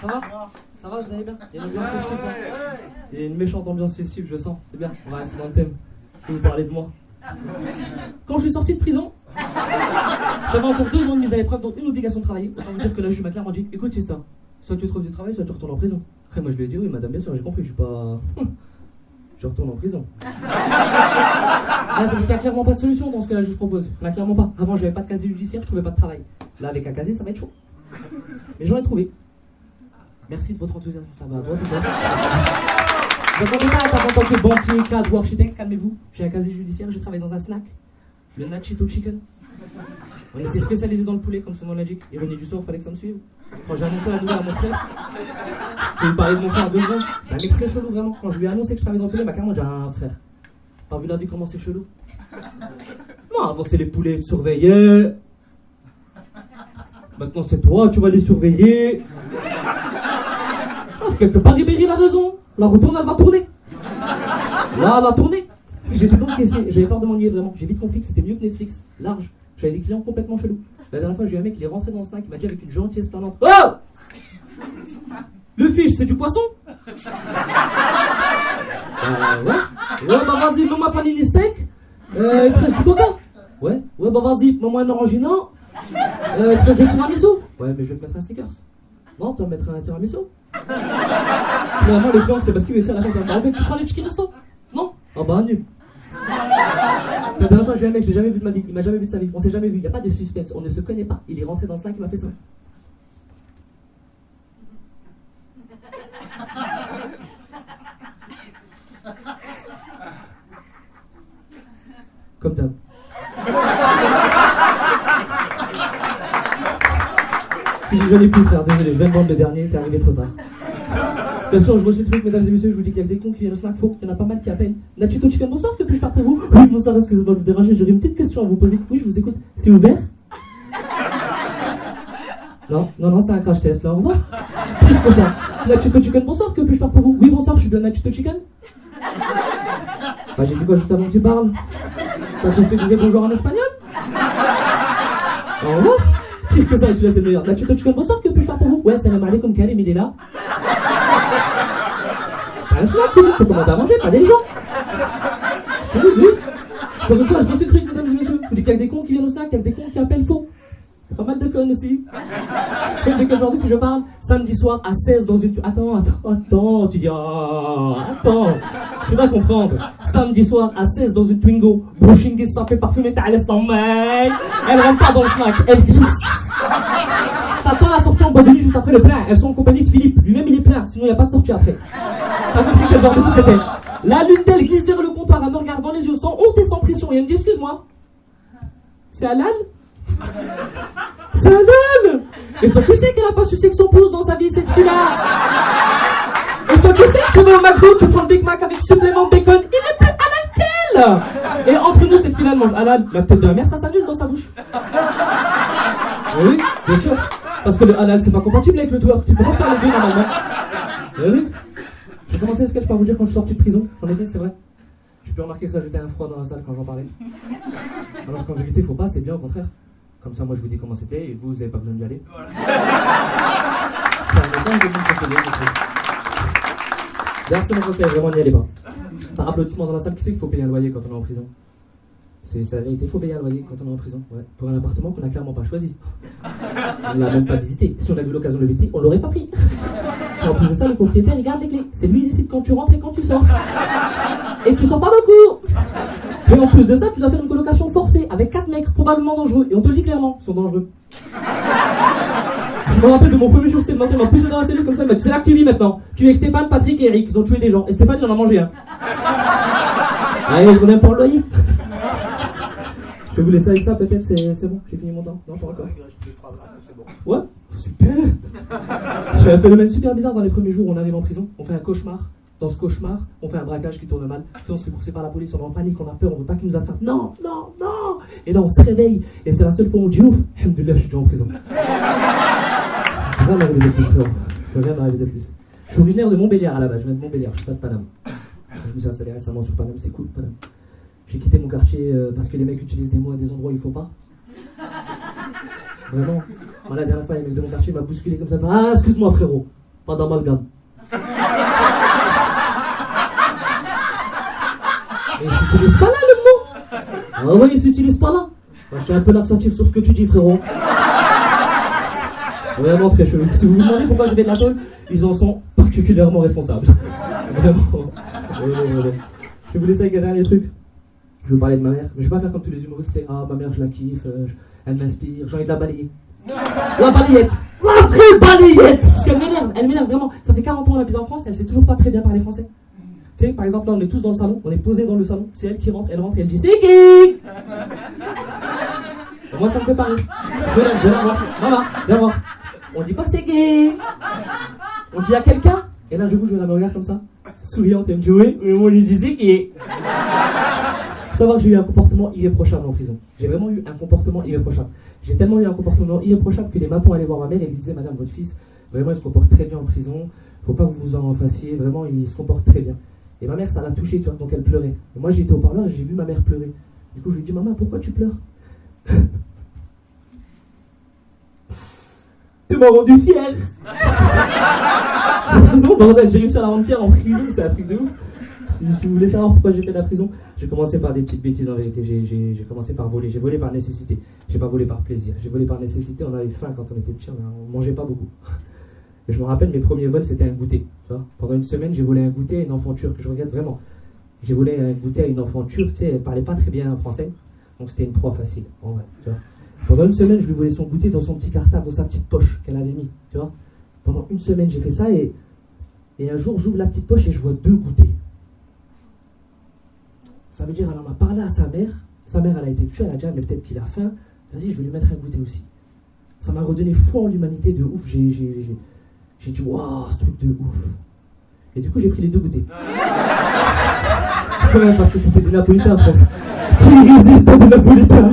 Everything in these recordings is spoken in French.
Ça va? Ça va, vous allez bien? Il y a une ambiance festive, hein. Il y a une méchante ambiance festive, je sens. C'est bien, on va rester dans le thème. Je vais vous parler de moi. Quand je suis sorti de prison, j'avais encore 2 ans de mise à l'épreuve, donc une obligation de travailler. Autant vous dire que là, je m'a clairement dit, écoute, Sista, soit tu trouves du travail, soit tu retournes en prison. Après, moi, je lui ai dit, oui, madame, bien sûr, j'ai compris, je suis pas... Je retourne en prison. Là, c'est parce qu'il n'y a clairement pas de solution dans ce que la juge propose. Là, clairement pas. Avant, j'avais pas de casier judiciaire, je trouvais pas de travail. Là, avec un casier, ça va être chaud. Mais j'en ai trouvé. Merci de votre enthousiasme, ça va à droite ou pas? Vous n'entendez pas en tant que banquier, cadre ou architecte, calmez-vous. J'ai un casier judiciaire, j'ai travaillé dans un snack. Le Nachito Chicken. On était spécialisé dans le poulet, comme son nom l'indique. Ironie du sort, fallait que ça me suive. Quand j'ai annoncé la nouvelle à mon frère, je vais vous parler de mon frère Besoin. C'est un mec très chelou, vraiment. Quand je lui ai annoncé que je travaillais dans le poulet, carrément, j'ai un frère. T'as vu la vie, comment c'est chelou? Non, avant c'était les poulets, tu surveillais. Maintenant c'est toi, tu vas les surveiller. Quelque part, Ribéry a raison. La retourne, elle va tourner. Là, elle a tourné. J'étais donc caissier. J'avais peur de m'ennuyer vraiment. J'ai vite compris que c'était mieux que Netflix. Large. J'avais des clients complètement chelous. La dernière fois, j'ai eu un mec, il est rentré dans le snack, il m'a dit avec une gentillesse planante: oh! Le fish, c'est du poisson? Ouais. Ouais, bah vas-y, mets-moi panini steak. Il te reste du coca? Ouais, bah vas-y, mets-moi un orangina. Il te reste des tiramisu? Ouais, mais je vais te mettre un Snickers. Non, tu vas me mettre un tiramisu? Finalement, les plans, c'est parce qu'il veut dire à la fin. En fait, tu prends les chicken resto? Non? Ah bah, nul. La dernière fois, j'ai eu un mec, je l'ai jamais vu de ma vie. Il m'a jamais vu de sa vie. On s'est jamais vu. Il n'y a pas de suspense. On ne se connaît pas. Il est rentré dans le snack, il m'a fait ça. Comme d'hab. Je n'ai plus, frère, désolé, je viens de vendre le dernier, t'es arrivé trop tard. Bien sûr, je vois ces trucs, mesdames et messieurs, je vous dis qu'il y a des cons qui viennent au snack, il y en a pas mal qui appellent. Nachito Chicken, bonsoir, que puis-je faire pour vous? Oui, bonsoir, excusez-moi de vous déranger, j'aurais une petite question à vous poser. Oui, je vous écoute. C'est ouvert? Non, c'est un crash test, là, au revoir. Qu'est-ce que ça? Nachito Chicken, bonsoir, que puis-je faire pour vous? Oui, bonsoir, je suis bien Nachito Chicken? Bah, j'ai dit quoi juste avant que tu parles? T'as cru que je te disais bonjour en espagnol? Au revoir. Qu'est-ce que ça, celui-là, c'est le meilleur. Nachito Chicken, bonsoir, que puis-je faire pour vous? Ouais, salam alaikum, Karim, il est là. C'est un snack, il faut commander à manger, pas des gens. C'est vu. Comme quoi, je vois ces trucs, mesdames et messieurs. Je vous dis qu'il y a que des cons qui viennent au snack, il y a que des cons qui appellent faux. Il y a pas mal de connes aussi. De quel genre de que je parle? Samedi soir à 16 dans une... Attends, tu dis... attends, tu vas comprendre. Samedi soir à 16 dans une Twingo. Brushing des sapés parfumés, t'as laissé en main. Elle rentre pas dans le snack, elle glisse. Ça sent la sortie en boîte de nuit juste après le plein. Elles sont en compagnie de Philippe. Lui-même il est plein, sinon il n'y a pas de sortie après. T'as compris quel genre de coup c'était? Là, l'une d'elles glisse vers le comptoir, elle me regarde dans les yeux sans honte et sans pression. Et elle me dit: excuse-moi, c'est halal? C'est halal! Et toi tu sais qu'elle a pas sucé que son pouce dans sa vie, cette fille-là. Et toi tu sais que tu vas au McDo, tu prends le Big Mac avec supplément de bacon, il est plus halal qu'elle. Et entre nous, cette fille-là, elle mange halal. La tête de la mère, ça s'annule dans sa bouche. Oui, bien sûr. Parce que le halal, c'est pas compatible avec le twerk. Tu peux pas faire les deux normalement. Oui. J'ai commencé le sketch par vous dire quand je suis sorti de prison. J'en ai fait, c'est vrai. J'ai pu remarquer que ça jetait un froid dans la salle quand j'en parlais. Alors qu'en vérité, faut pas, c'est bien au contraire. Comme ça, moi je vous dis comment c'était et vous avez pas besoin d'y aller. C'est un message de mon conseiller. D'ailleurs, c'est mon conseil, vraiment n'y allez pas. Par applaudissement dans la salle, qui sait qu'il faut payer un loyer quand on est en prison? C'est la vérité, il faut payer un loyer quand on est en prison. Ouais. Pour un appartement qu'on n'a clairement pas choisi. On ne l'a même pas visité. Si on a eu l'occasion de le visiter, on l'aurait pas pris. Et en plus de ça, le propriétaire, il garde les clés. C'est lui qui décide quand tu rentres et quand tu sors. Et tu sors pas beaucoup. Et en plus de ça, tu dois faire une colocation forcée avec 4 mecs probablement dangereux. Et on te le dit clairement, ils sont dangereux. Je me rappelle de mon premier jour, c'est le matin, il m'a poussé dans la cellule comme ça, il m'a dit: c'est là que tu vis maintenant. Tu es avec Stéphane, Patrick et Eric, ils ont tué des gens. Et Stéphane, il en a mangé un. Allez, je reviens pour le loyer. Je vais vous laisser avec ça, peut-être, c'est bon, j'ai fini mon temps. Non, pas encore. Ouais, super. J'ai un phénomène super bizarre dans les premiers jours où on arrive en prison. On fait un cauchemar. Dans ce cauchemar, on fait un braquage qui tourne mal. Si on se fait courser par la police, on est en panique, on a peur, on veut pas qu'ils nous attrapent. Non. Et là, on se réveille. Et c'est la seule fois où on dit: ouf, alhamdoulilah, je suis déjà en prison. Je viens d'arriver de plus, Je suis originaire de Montbéliard à la base, je viens de Montbéliard, je suis pas de Paname. Je me suis installé récemment sur Paname, c'est cool, Paname. J'ai quitté mon quartier parce que les mecs utilisent des mots à des endroits où il faut pas. Vraiment. Moi, la dernière fois, les mecs de mon quartier m'a bousculé comme ça. Ah, excuse-moi, frérot. pas d'amalgame. Mais il s'utilise pas là le mot. Ah ouais, il s'utilise pas là. Moi, je suis un peu laxatif sur ce que tu dis, frérot. Vraiment très chelou. Si vous vous demandez pourquoi je vais de la tôle, ils en sont particulièrement responsables. Vraiment. Je vais vous laisser avec un dernier truc. Je vais vous parler de ma mère, mais je vais pas faire comme tous les humoristes, c'est ah ma mère je la kiffe, elle m'inspire, j'ai envie de la balayer. La balayette, la vraie balayette, parce qu'elle m'énerve vraiment. Ça fait 40 ans qu'elle habite en France, elle sait toujours pas très bien parler français. Tu sais, par exemple là on est tous dans le salon, on est posés dans le salon, c'est elle qui rentre et elle dit c'est qui. Moi ça me fait pas rire. Viens voir, maman, viens voir. On dit pas c'est gay. On dit à quelqu'un, et là je vous elle me regarde comme ça, souriante, elle me dit oui, mais moi je lui dis c'est gay. Faut savoir que j'ai eu un comportement irréprochable en prison. J'ai vraiment eu un comportement irréprochable. J'ai tellement eu un comportement irréprochable que les matons allaient voir ma mère et lui disaient madame votre fils, vraiment il se comporte très bien en prison, faut pas que vous vous en fassiez, vraiment il se comporte très bien. Et ma mère ça l'a touchée, tu vois, donc elle pleurait. Et moi j'étais au parleur et j'ai vu ma mère pleurer. Du coup je lui ai dit maman pourquoi tu pleures? Tu m'as rendu fier. En prison, bordel, j'ai réussi à la rendre fière en prison, c'est un truc de ouf. Si vous voulez savoir pourquoi j'ai fait de la prison, j'ai commencé par des petites bêtises en vérité. J'ai commencé par voler. J'ai volé par nécessité. J'ai pas volé par plaisir. J'ai volé par nécessité. On avait faim quand on était petit, on mangeait pas beaucoup. Et je me rappelle, mes premiers vols, c'était un goûter. Tu vois, pendant une semaine, j'ai volé un goûter à une enfant turque. Je regrette vraiment. J'ai volé un goûter à une enfant turque. Tu sais, elle parlait pas très bien français. Donc c'était une proie facile. En vrai, tu vois. Pendant une semaine, je lui volais son goûter dans son petit cartable, dans sa petite poche qu'elle avait mis. Tu vois. Pendant une semaine, j'ai fait ça et un jour, j'ouvre la petite poche et je vois 2 goûters. Ça veut dire, elle en a parlé à sa mère. Sa mère, elle a été tuée, elle a dit, mais peut-être qu'il a faim. Vas-y, je vais lui mettre un goûter aussi. Ça m'a redonné foi en l'humanité de ouf. J'ai dit, waouh, ce truc de ouf. Et du coup, j'ai pris les 2 goûters. Ouais, parce que c'était des napolitains, en France. Qui résiste à des napolitains?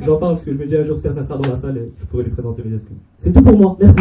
J'en parle parce que je me dis un jour, peut-être, elle sera dans la salle et je pourrais lui présenter mes excuses. C'est tout pour moi. Merci.